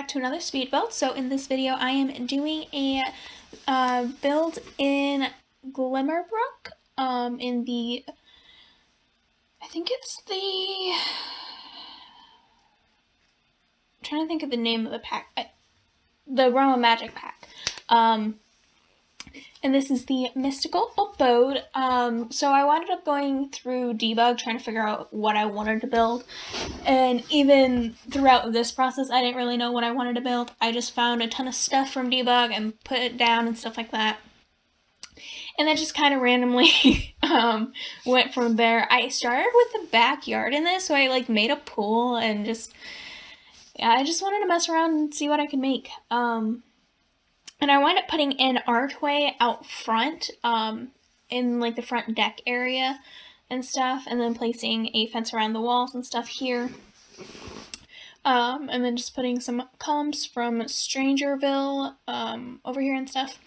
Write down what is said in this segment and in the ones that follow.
back to another speed build. So in this video I am doing a build in Glimmerbrook, in the, I think it's the, I'm trying to think of the name of the pack, the Realm of Magic pack. And this is the Mystical Abode. So I wound up going through debug, trying to figure out what I wanted to build. And even throughout this process, I didn't really know what I wanted to build. I just found a ton of stuff from debug and put it down and stuff like that. And then just kind of randomly went from there. I started with the backyard in this, so I made a pool and I just wanted to mess around and see what I could make. And I wound up putting an archway out front, in the front deck area and stuff, and then placing a fence around the walls and stuff here. And then just putting some columns from Strangerville, over here and stuff.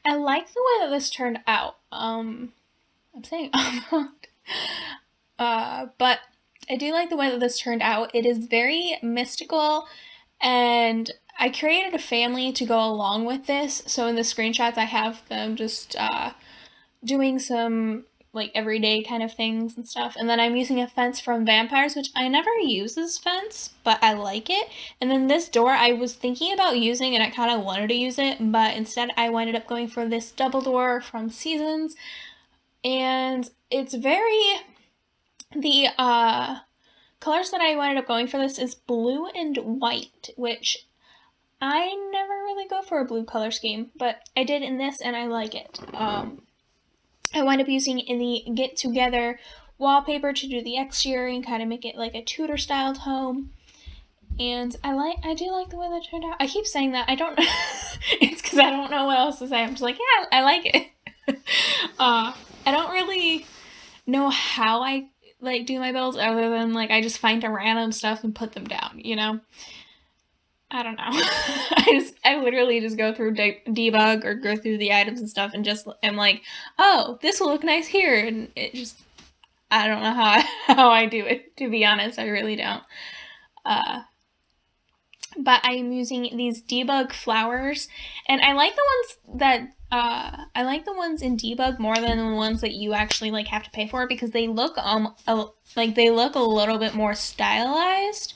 I like the way that this turned out. I'm saying but I do like the way that this turned out. It is very mystical, and I created a family to go along with this, so in the screenshots I have them just doing some everyday kind of things and stuff. And then I'm using a fence from Vampires, which I never use this fence, but I like it. And then this door I was thinking about using, and I kind of wanted to use it, but instead I winded up going for this double door from Seasons. And it's the colors that I winded up going for this is blue and white, which I never really go for a blue color scheme, but I did in this and I like it. I wind up using in the Get Together wallpaper to do the exterior and kind of make it like a Tudor styled home. And I do like the way that turned out. I keep saying that. I don't, it's because I don't know what else to say. I'm just like, yeah, I like it. I don't really know how I do my builds other than I just find a random stuff and put them down, you know? I don't know. I literally just go through debug or go through the items and stuff and just am like, oh, this will look nice here. And it just, I don't know how I do it, to be honest. I really don't. But I'm using these debug flowers, and I like the ones that, I like the ones in debug more than the ones that you actually have to pay for, because they look, they look a little bit more stylized.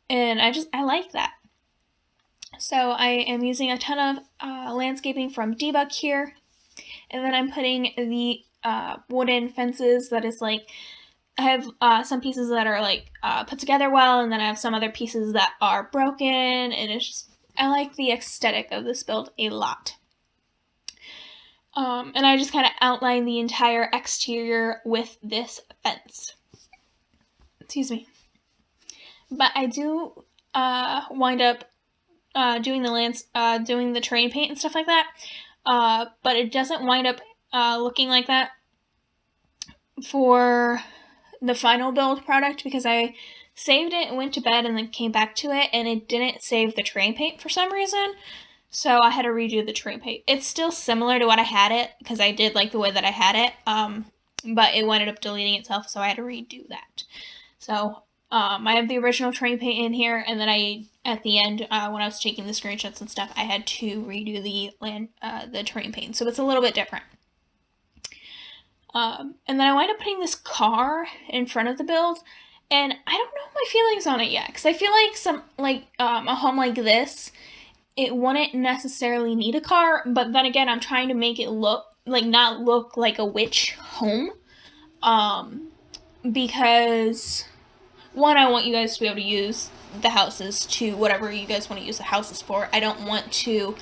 And I like that. So I am using a ton of landscaping from debug here, and then I'm putting the wooden fences that is I have some pieces that are put together well, and then I have some other pieces that are broken, and it's just, I like the aesthetic of this build a lot. And I just kind of outline the entire exterior with this fence. Excuse me. But I do wind up doing the terrain paint and stuff like that, but it doesn't wind up looking like that for the final build product, because I saved it and went to bed and then came back to it, and it didn't save the terrain paint for some reason, so I had to redo the terrain paint. It's still similar to what I had it, because I did like the way that I had it, but it ended up deleting itself, so I had to redo that. So I have the original terrain paint in here, and then at the end, when I was taking the screenshots and stuff, I had to redo the terrain paint, so it's a little bit different. And then I wind up putting this car in front of the build, and I don't know my feelings on it yet, because I feel like a home like this, it wouldn't necessarily need a car, but then again, I'm trying to make it look, not look like a witch home, because one, I want you guys to be able to use the houses to whatever you guys want to use the houses for. I don't want to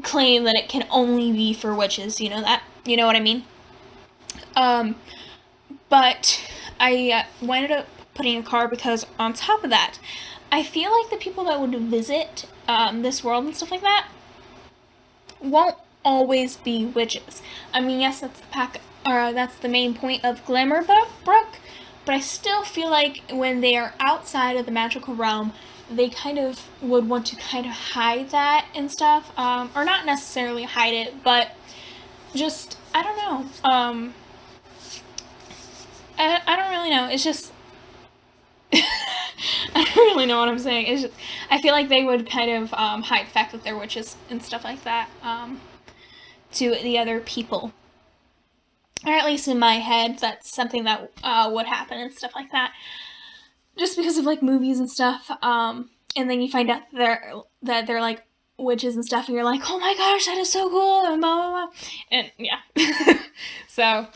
claim that it can only be for witches, you know what I mean? But I winded up putting a car because on top of that, I feel like the people that would visit this world and stuff like that won't always be witches. I mean, yes, that's the main point of Glimmerbrook, but I still feel like when they are outside of the magical realm, they kind of would want to kind of hide that and stuff, or not necessarily hide it, but just, I don't know, I don't really know, it's just, I don't really know what I'm saying. It's just, I feel like they would kind of hide the fact that they're witches and stuff like that to the other people. Or at least in my head, that's something that would happen and stuff like that. Just because of like movies and stuff. And then you find out that they're like witches and stuff, and you're like, oh my gosh, that is so cool, and blah, blah, blah. And yeah. So,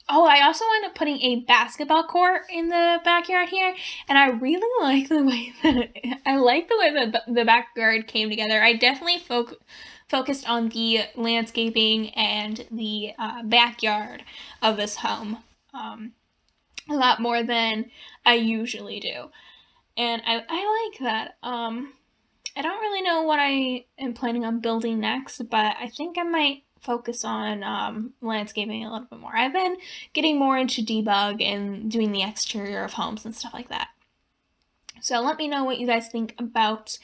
oh, I also ended up putting a basketball court in the backyard here, and I really like the way that the backyard came together. I definitely focused on the landscaping and the backyard of this home a lot more than I usually do. And I like that. I don't really know what I am planning on building next, but I think I might focus on landscaping a little bit more. I've been getting more into debug and doing the exterior of homes and stuff like that. So let me know what you guys think about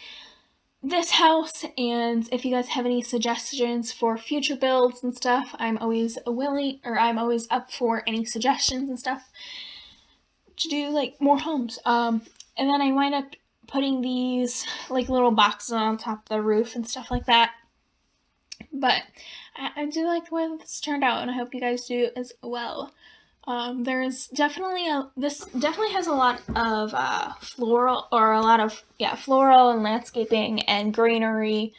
this house, and if you guys have any suggestions for future builds and stuff, I'm always up for any suggestions and stuff to do like more homes. And then I wind up putting these like little boxes on top of the roof and stuff like that. But I do like the way that this turned out, and I hope you guys do as well. There's definitely this definitely has a lot of floral and landscaping and greenery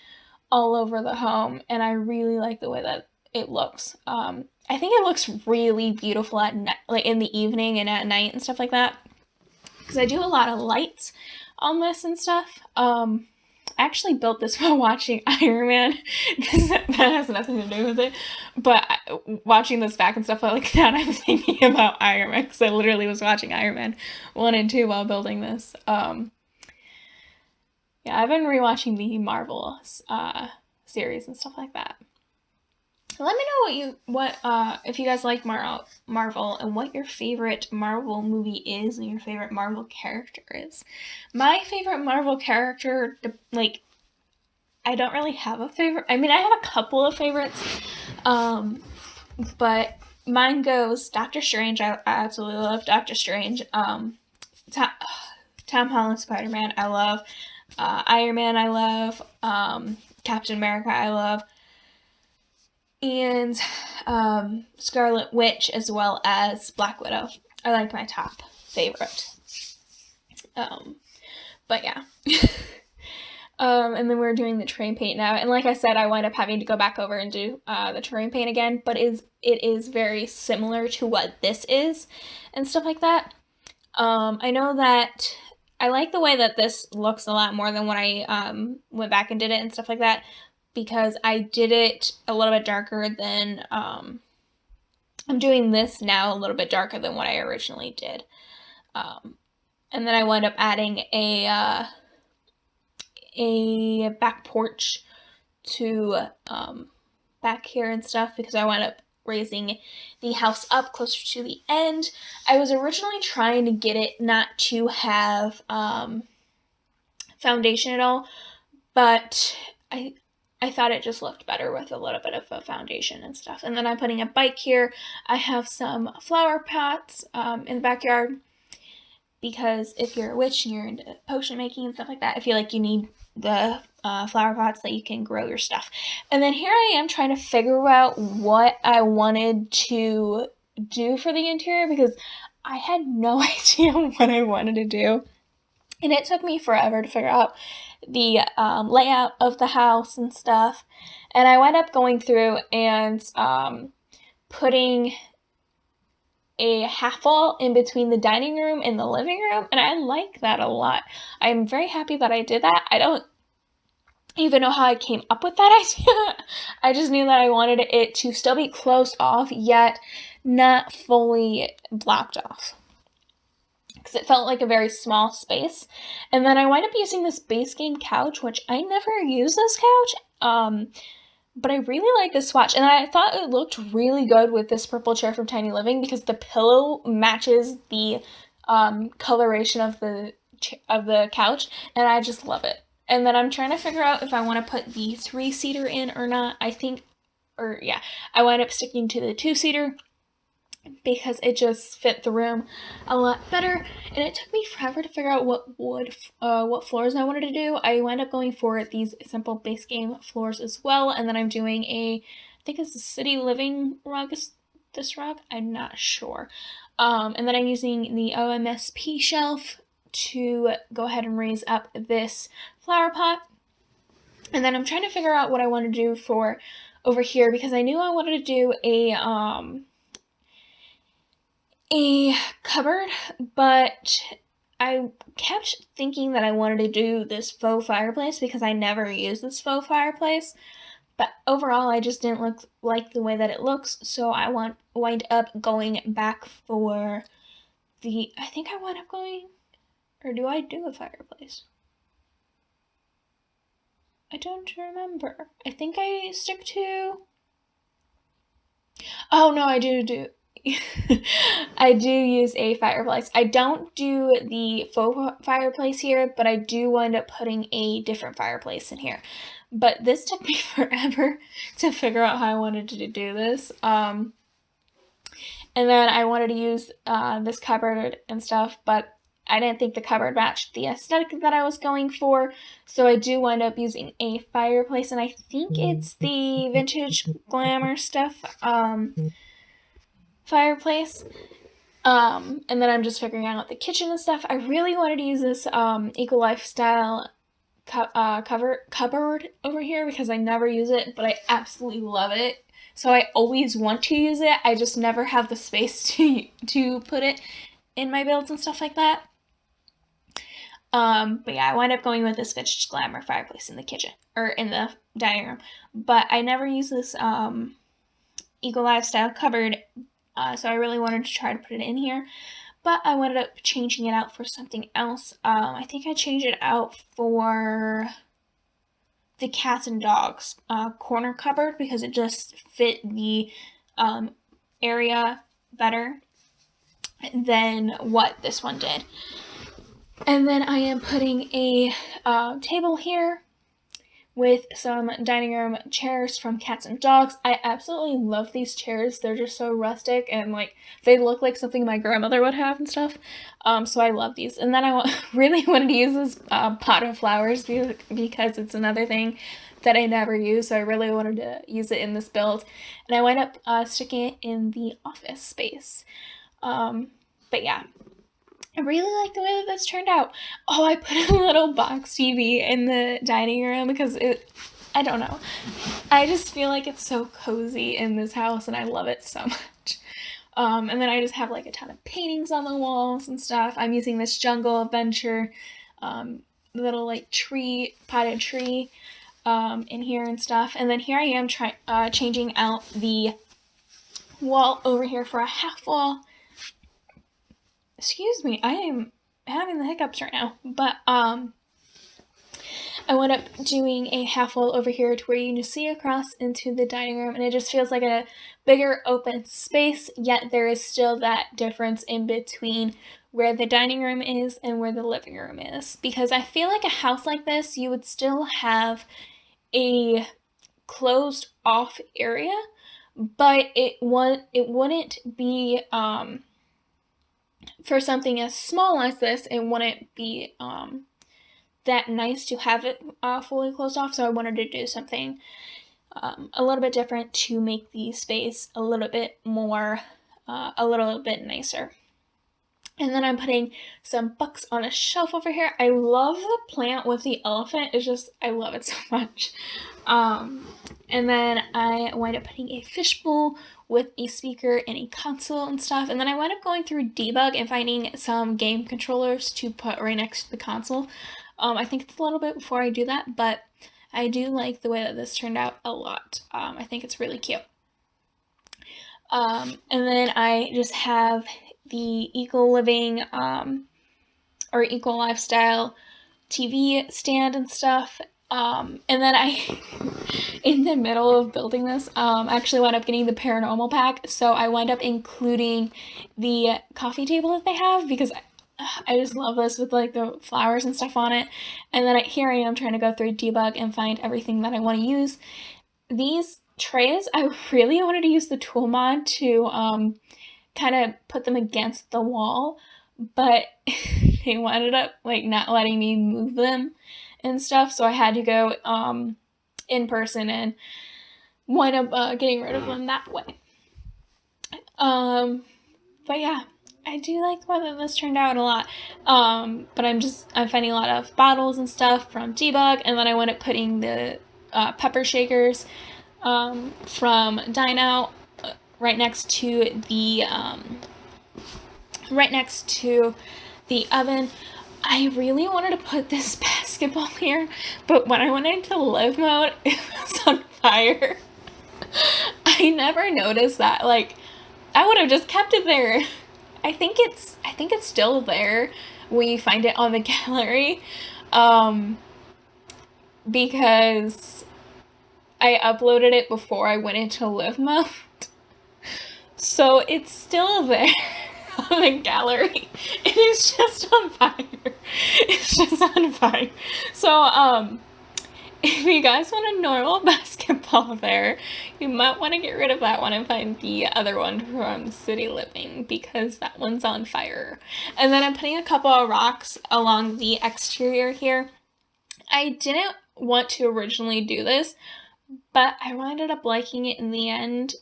all over the home, and I really like the way that it looks. I think it looks really beautiful at night, like in the evening and at night and stuff like that, because I do a lot of lights on this and stuff. I actually built this while watching Iron Man. That has nothing to do with it. But watching this back and stuff like that, I'm thinking about Iron Man, because I literally was watching Iron Man 1 and 2 while building this. Yeah, I've been rewatching the Marvel series and stuff like that. Let me know if you guys like Marvel and what your favorite Marvel movie is and your favorite Marvel character is. My favorite Marvel character, like, I don't really have a favorite. I mean, I have a couple of favorites, but mine goes Doctor Strange. I absolutely love Doctor Strange. Tom Holland Spider-Man, I love. Iron Man, I love. Captain America, I love. And Scarlet Witch, as well as Black Widow, are like my top favorite. But yeah. And then we're doing the terrain paint now, and like I said, I wind up having to go back over and do the terrain paint again, but it is very similar to what this is and stuff like that. I know that I like the way that this looks a lot more than when I went back and did it and stuff like that, because I did it a little bit darker than, I'm doing this now a little bit darker than what I originally did. And then I wound up adding a back porch to back here and stuff, because I wound up raising the house up closer to the end. I was originally trying to get it not to have foundation at all, but I thought it just looked better with a little bit of a foundation and stuff. And then I'm putting a bike here. I have some flower pots in the backyard, because if you're a witch and you're into potion making and stuff like that, I feel like you need the flower pots that you can grow your stuff. And then here I am trying to figure out what I wanted to do for the interior, because I had no idea what I wanted to do. And it took me forever to figure out the layout of the house and stuff. And I wound up going through and putting a half wall in between the dining room and the living room, and I like that a lot. I'm very happy that I did that. I don't even know how I came up with that idea. I just knew that I wanted it to still be closed off, yet not fully blocked off, because it felt like a very small space. And then I wind up using this base game couch, which I never use this couch, but I really like this swatch, and I thought it looked really good with this purple chair from Tiny Living, because the pillow matches the coloration of the couch, and I just love it. And then I'm trying to figure out if I want to put the 3-seater in or not. I wind up sticking to the 2-seater, because it just fit the room a lot better. And it took me forever to figure out what floors I wanted to do. I wound up going for these simple base game floors as well, and then I'm doing I think it's a city living rug. This rug, I'm not sure. And then I'm using the OMSP shelf to go ahead and raise up this flower pot. And then I'm trying to figure out what I want to do for over here, because I knew I wanted to do a cupboard, but I kept thinking that I wanted to do this faux fireplace because I never use this faux fireplace. But overall, I just didn't like the way that it looks, so I wind up going back for I think I wind up going, or do I do a fireplace? I don't remember. I think I stick to, oh no, I do. I do use a fireplace. I don't do the faux fireplace here, but I do wind up putting a different fireplace in here. But this took me forever to figure out how I wanted to do this. And then I wanted to use this cupboard and stuff, but I didn't think the cupboard matched the aesthetic that I was going for, so I do wind up using a fireplace, and I think it's the Vintage Glamour stuff fireplace. And then I'm just figuring out the kitchen and stuff. I really wanted to use this Eco Lifestyle cupboard over here because I never use it, but I absolutely love it. So I always want to use it. I just never have the space to put it in my builds and stuff like that. But yeah, I wind up going with this Vintage Glamour fireplace in the kitchen, or in the dining room. But I never use this Eco Lifestyle cupboard, so I really wanted to try to put it in here. But I ended up changing it out for something else. I think I changed it out for the cats and dogs corner cupboard because it just fit the area better than what this one did. And then I am putting a table here with some dining room chairs from Cats and Dogs. I absolutely love these chairs. They're just so rustic and like they look like something my grandmother would have and stuff. So I love these. And then I really wanted to use this pot of flowers because it's another thing that I never use. So I really wanted to use it in this build. And I wind up sticking it in the office space. But yeah. I really like the way that this turned out. Oh, I put a little box TV in the dining room because I don't know. I just feel like it's so cozy in this house and I love it so much. And then I just have like a ton of paintings on the walls and stuff. I'm using this Jungle Adventure little like potted tree in here and stuff. And then here I am changing out the wall over here for a half wall. Excuse me, I am having the hiccups right now, but I went up doing a half wall over here to where you can just see across into the dining room, and it just feels like a bigger open space, yet there is still that difference in between where the dining room is and where the living room is, because I feel like a house like this, you would still have a closed off area, but it wouldn't be, for something as small as this, it wouldn't be that nice to have it fully closed off, so I wanted to do something a little bit different to make the space a little bit nicer. And then I'm putting some books on a shelf over here. I love the plant with the elephant. I love it so much. And then I wind up putting a fishbowl with a speaker and a console and stuff. And then I wind up going through debug and finding some game controllers to put right next to the console. I think it's a little bit before I do that, but I do like the way that this turned out a lot. I think it's really cute. And then I just have the Eco Living or Eco Lifestyle TV stand and stuff. And then I, in the middle of building this, actually wound up getting the paranormal pack. So I wind up including the coffee table that they have because I just love this with like the flowers and stuff on it. And then here I am trying to go through debug and find everything that I want to use. These trays, I really wanted to use the tool mod to kind of put them against the wall, but they ended up like not letting me move them and stuff, so I had to go in person and wind up getting rid of them that way. But yeah, I do like the way that this turned out a lot. But I'm finding a lot of bottles and stuff from Debug, and then I went up putting the pepper shakers from Dine Out right next to the oven. I really wanted to put this basketball here, but when I went into live mode, it was on fire. I never noticed that. Like, I would have just kept it there. I think it's still there when you find it on the gallery, because I uploaded it before I went into live mode, so it's still there on the gallery. It is just on fire. It's just on fire. So if you guys want a normal basketball there, you might want to get rid of that one and find the other one from City Living, because that one's on fire. And then I'm putting a couple of rocks along the exterior here. I didn't want to originally do this, but I ended up liking it in the end,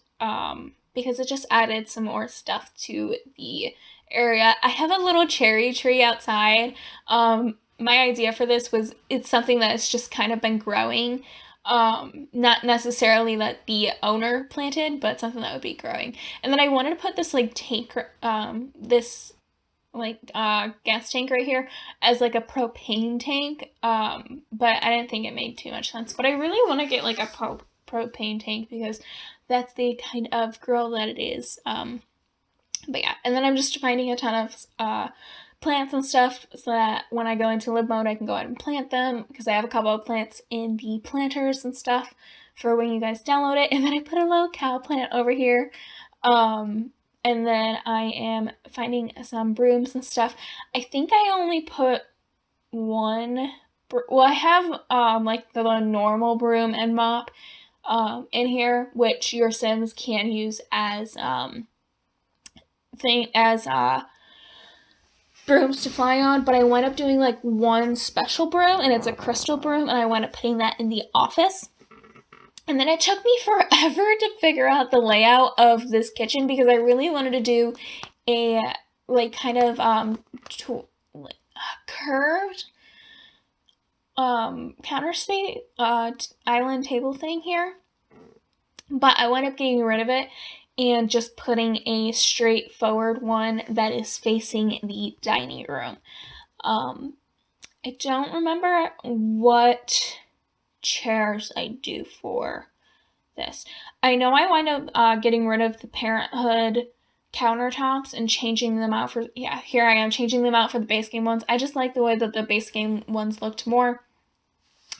because it just added some more stuff to the area. I have a little cherry tree outside. My idea for this was, it's something that has just kind of been growing, not necessarily that the owner planted, but something that would be growing. And then I wanted to put this like tank, this like gas tank right here as like a propane tank, but I didn't think it made too much sense. But I really want to get like a propane tank, because that's the kind of girl that it is. But yeah, and then I'm just finding a ton of plants and stuff, so that when I go into live mode, I can go ahead and plant them, because I have a couple of plants in the planters and stuff for when you guys download it. And then I put a little cow plant over here. And then I am finding some brooms and stuff. I think I only put one, well, I have like the normal broom and mop in here, which your Sims can use as brooms to fly on, but I wound up doing like one special broom, and it's a crystal broom, and I wound up putting that in the office. And then it took me forever to figure out the layout of this kitchen, because I really wanted to do a like kind of curved counter space island table thing here, but I wound up getting rid of it and just putting a straightforward one that is facing the dining room. I don't remember what chairs I do for this. I know I wind up getting rid of the Parenthood countertops and changing them out for, yeah, here I am changing them out for the base game ones. I just like the way that the base game ones looked more.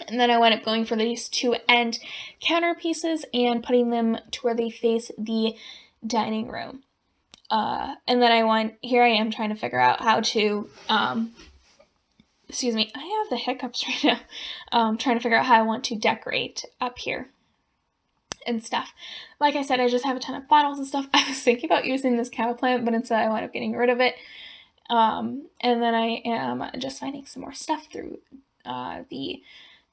And then I wound up going for these two end counter pieces and putting them to where they face the dining room. And then here I am trying to figure out how to, excuse me, I have the hiccups right now. Trying to figure out how I want to decorate up here and stuff. Like I said, I just have a ton of bottles and stuff. I was thinking about using this cow plant, but instead I wound up getting rid of it. And then I am just finding some more stuff through the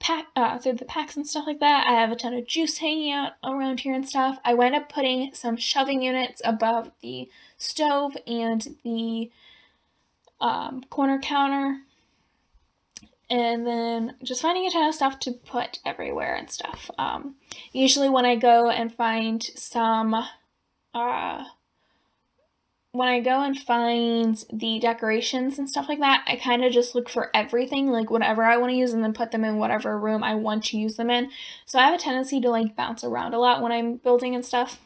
packs and stuff like that. I have a ton of juice hanging out around here and stuff. I went up putting some shelving units above the stove and the corner counter, and then just finding a ton of stuff to put everywhere and stuff. Usually when I go and find the decorations and stuff like that, I kind of just look for everything, like whatever I want to use, and then put them in whatever room I want to use them in. So I have a tendency to like bounce around a lot when I'm building and stuff.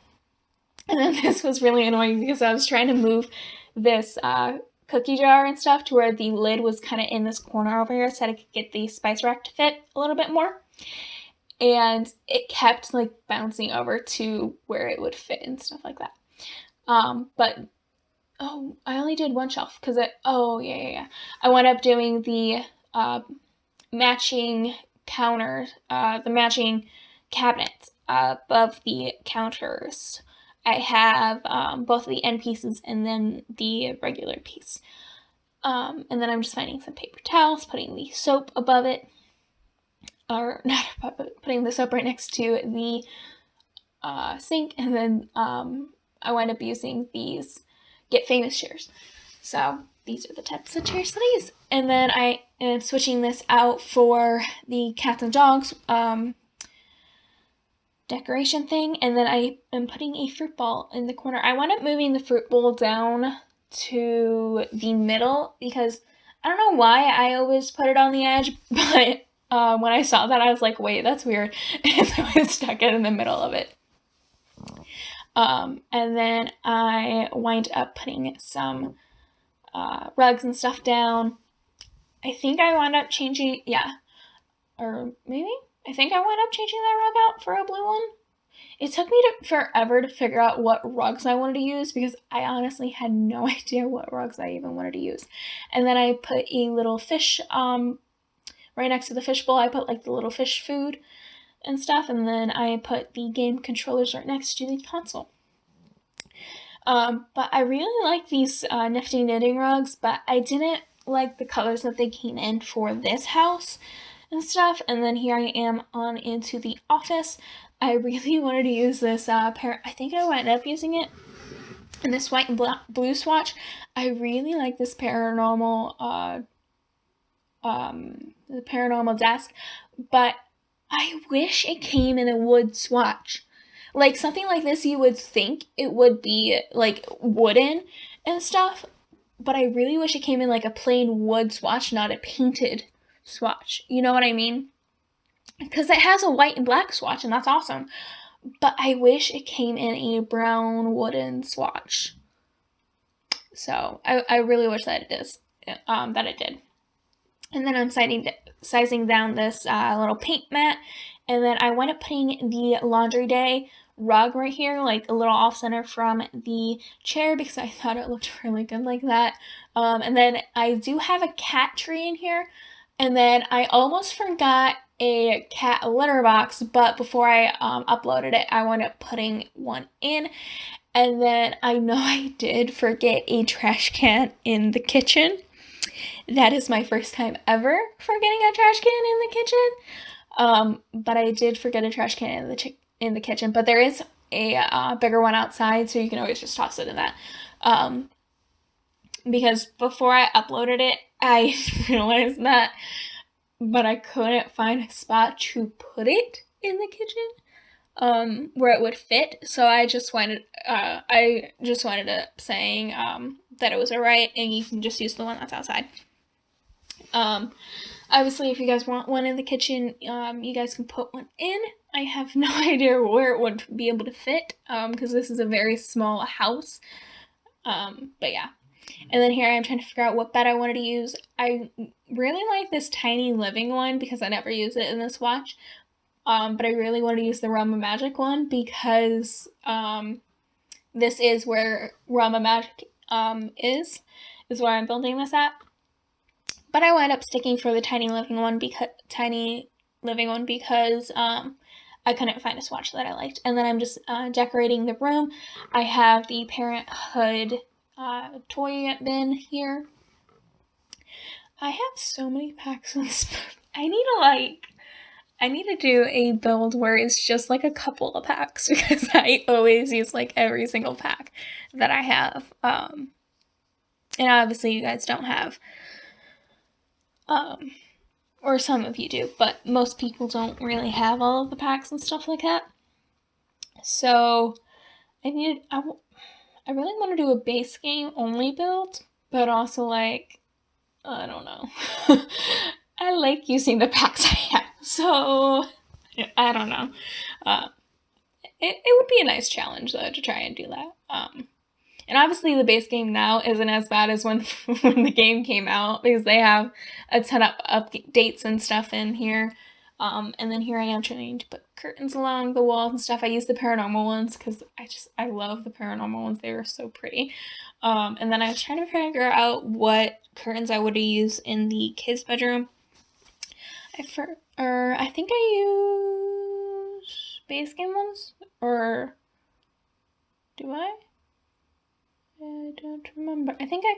And then this was really annoying, because I was trying to move this cookie jar and stuff to where the lid was kind of in this corner over here, so I could get the spice rack to fit a little bit more. And it kept like bouncing over to where it would fit and stuff like that. But oh, I only did one shelf because I wound up doing the matching counters, the matching cabinets above the counters. I have both of the end pieces and then the regular piece. And then I'm just finding some paper towels, putting the soap above it, or not above it, putting the soap right next to the sink, and then I wind up using these Get Famous chairs. So these are the types of chairs that I use. And then I am switching this out for the cats and dogs decoration thing, and then I am putting a fruit bowl in the corner. I wound up moving the fruit bowl down to the middle because I don't know why I always put it on the edge, but when I saw that I was like, wait, that's weird, and so I stuck it in the middle of it. And then I wind up putting some rugs and stuff down. I think I wound up changing, I think I wound up changing that rug out for a blue one. It took me forever to figure out what rugs I wanted to use because I honestly had no idea what rugs I even wanted to use. And then I put a little fish, right next to the fish bowl, I put like the little fish food and stuff, and then I put the game controllers right next to the console. But I really like these nifty knitting rugs, but I didn't like the colors that they came in for this house and stuff. And then here I am on into the office. I really wanted to use this pair. I think I wound up using it in this white and blue swatch. I really like this paranormal the paranormal desk, but I wish it came in a wood swatch. Like something like this, you would think it would be like wooden and stuff, but I really wish it came in like a plain wood swatch, not a painted swatch. You know what I mean? Because it has a white and black swatch, and that's awesome. But I wish it came in a brown wooden swatch. So I really wish that it did. And then I'm sizing down this little paint mat, and then I went up putting the laundry day rug right here, like a little off center from the chair because I thought it looked really good like that. And then I do have a cat tree in here, and then I almost forgot a cat litter box, but before I uploaded it, I wound up putting one in. And then I know I did forget a trash can in the kitchen. That is my first time ever forgetting a trash can in the kitchen. But I did forget a trash can in the kitchen. But there is a bigger one outside, so you can always just toss it in that. Because before I uploaded it, I realized that, but I couldn't find a spot to put it in the kitchen where it would fit. So I just wound up saying that it was alright, and you can just use the one that's outside. Obviously, if you guys want one in the kitchen, you guys can put one in. I have no idea where it would be able to fit, because this is a very small house. But yeah. And then here I am trying to figure out what bed I wanted to use. I really like this tiny living one because I never use it in this watch. But I really want to use the Realm of Magic one because this is where Realm of Magic is where I'm building this at. But I wind up sticking for the tiny living one because I couldn't find a swatch that I liked. And then I'm just decorating the room. I have the Parenthood toy bin here. I have so many packs of this. I need to do a build where it's just like a couple of packs because I always use like every single pack that I have. And obviously you guys don't have, or some of you do, but most people don't really have all of the packs and stuff like that. So I really want to do a base game only build, but also like, I don't know. I like using the packs I have, so I don't know. It would be a nice challenge though to try and do that. And obviously the base game now isn't as bad as when the game came out because they have a ton of updates and stuff in here. And then here I am trying to put curtains along the walls and stuff. I use the paranormal ones because I love the paranormal ones. They were so pretty. And then I was trying to figure out what curtains I would use in the kids' bedroom. I think I use base game ones, or Do I? I don't remember. I think I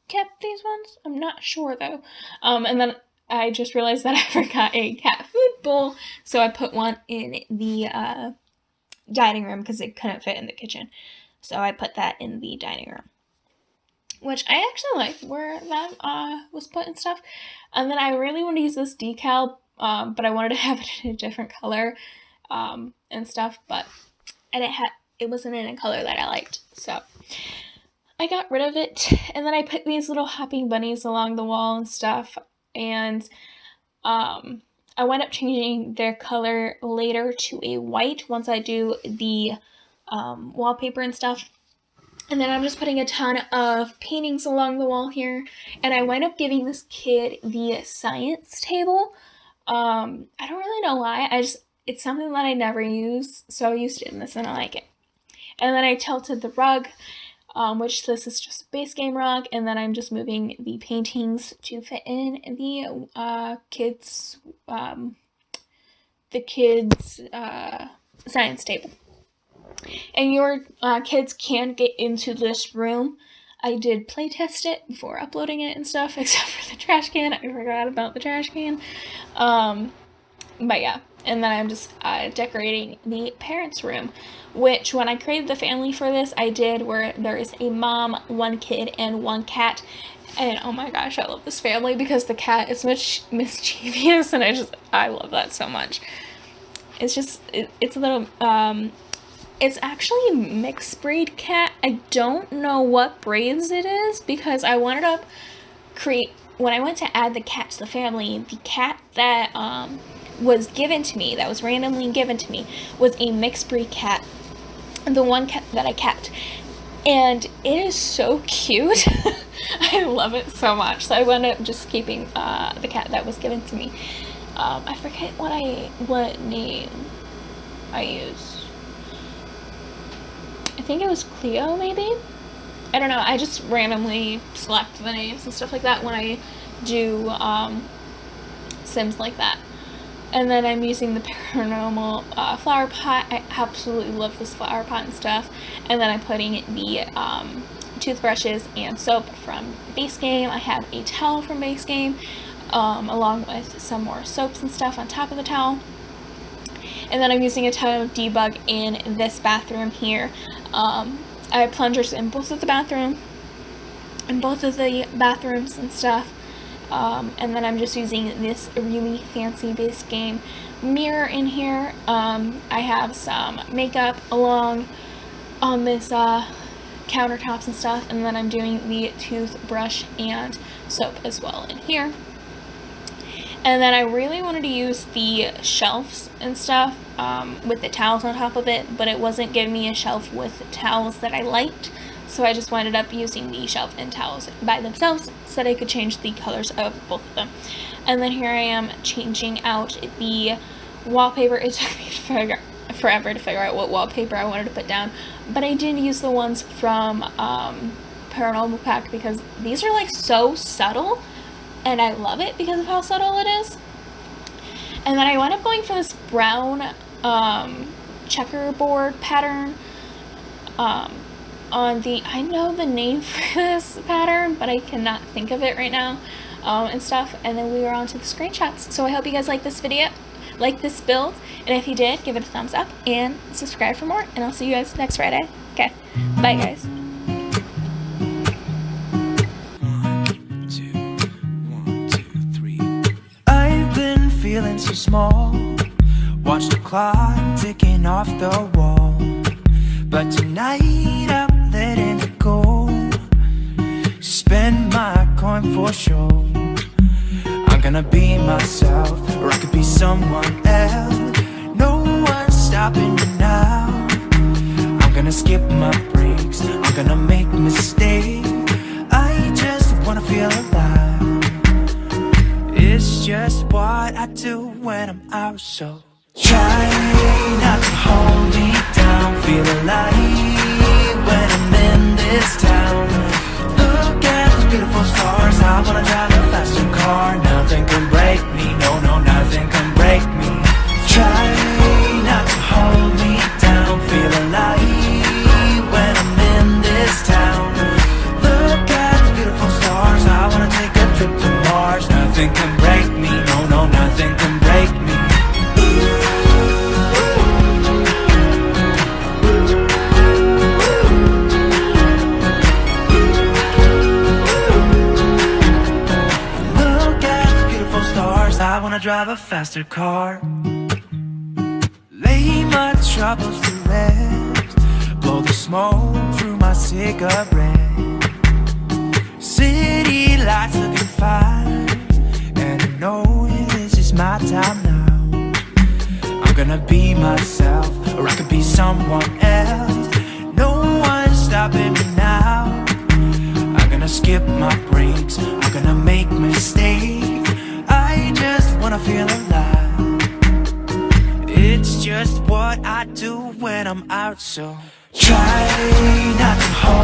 kept these ones. I'm not sure though. And then I just realized that I forgot a cat food bowl, so I put one in the dining room because it couldn't fit in the kitchen. So I put that in the dining room, which I actually like where that was put and stuff. And then I really want to use this decal, but I wanted to have it in a different color and stuff, but it wasn't in a color that I liked, so I got rid of it. And then I put these little hopping bunnies along the wall and stuff, and I wind up changing their color later to a white once I do the wallpaper and stuff. And then I'm just putting a ton of paintings along the wall here, and I wind up giving this kid the science table. I don't really know why, it's something that I never use, so I used it in this and I like it. And then I tilted the rug, which this is just a base game rug, and then I'm just moving the paintings to fit in the kids' science table. And your kids can get into this room. I did play test it before uploading it and stuff, except for the trash can. I forgot about the trash can. But yeah, and then I'm just decorating the parents' room, which when I created the family for this, I did where there is a mom, one kid, and one cat. And oh my gosh, I love this family because the cat is mischievous, and I love that so much. It's just, it's a little, it's actually a mixed breed cat. I don't know what breeds it is because I wanted to create, when I went to add the cat to the family, the cat that was given to me, that was randomly given to me, was a mixed breed cat, the one cat that I kept, and it is so cute. I love it so much, so I wound up just keeping the cat that was given to me. I forget what name I used. I think it was Cleo, maybe? I don't know, I just randomly select the names and stuff like that when I do Sims like that. And then I'm using the paranormal flower pot. I absolutely love this flower pot and stuff. And then I'm putting the toothbrushes and soap from base game. I have a towel from base game, along with some more soaps and stuff on top of the towel. And then I'm using a ton of debug in this bathroom here. I have plungers in both of the bathrooms and stuff. And then I'm just using this really fancy base game mirror in here. I have some makeup along on this countertops and stuff, and then I'm doing the toothbrush and soap as well in here. And then I really wanted to use the shelves and stuff with the towels on top of it, but it wasn't giving me a shelf with towels that I liked. So I just wound up using the shelf and towels by themselves so that I could change the colors of both of them. And then here I am changing out the wallpaper. It took me forever to figure out what wallpaper I wanted to put down, but I did use the ones from Paranormal Pack because these are like so subtle, and I love it because of how subtle it is. And then I wound up going for this brown checkerboard pattern. I know the name for this pattern, but I cannot think of it right now, and stuff. And then we were on to the screenshots. So I hope you guys like this video, like this build, and if you did, give it a thumbs up and subscribe for more, and I'll see you guys next Friday. Okay, bye guys. 1, 2, 1, 2, 3. I've been feeling so small. Watch the clock ticking off the wall, but tonight I'm letting it go. Spend my coin for sure. I'm gonna be myself, or I could be someone else. No one's stopping me now. I'm gonna skip my breaks, I'm gonna make mistakes. I just wanna feel alive. It's just what I do when I'm out, so try not to hold me down. Feel alive when I'm in this town. Look at those beautiful stars. I wanna drive a faster car. Nothing can break me, no, no, nothing can break me. Try not to hold me down. Feel alive drive a faster car. Lay my troubles to rest, blow the smoke through my cigarette. City lights looking fine, and I know this is my time now. I'm gonna be myself, or I could be someone else. No one's stopping me now. I'm gonna skip my breaks, I'm gonna make mistakes. I just wanna feel alive. It's just what I do when I'm out, so try not to hold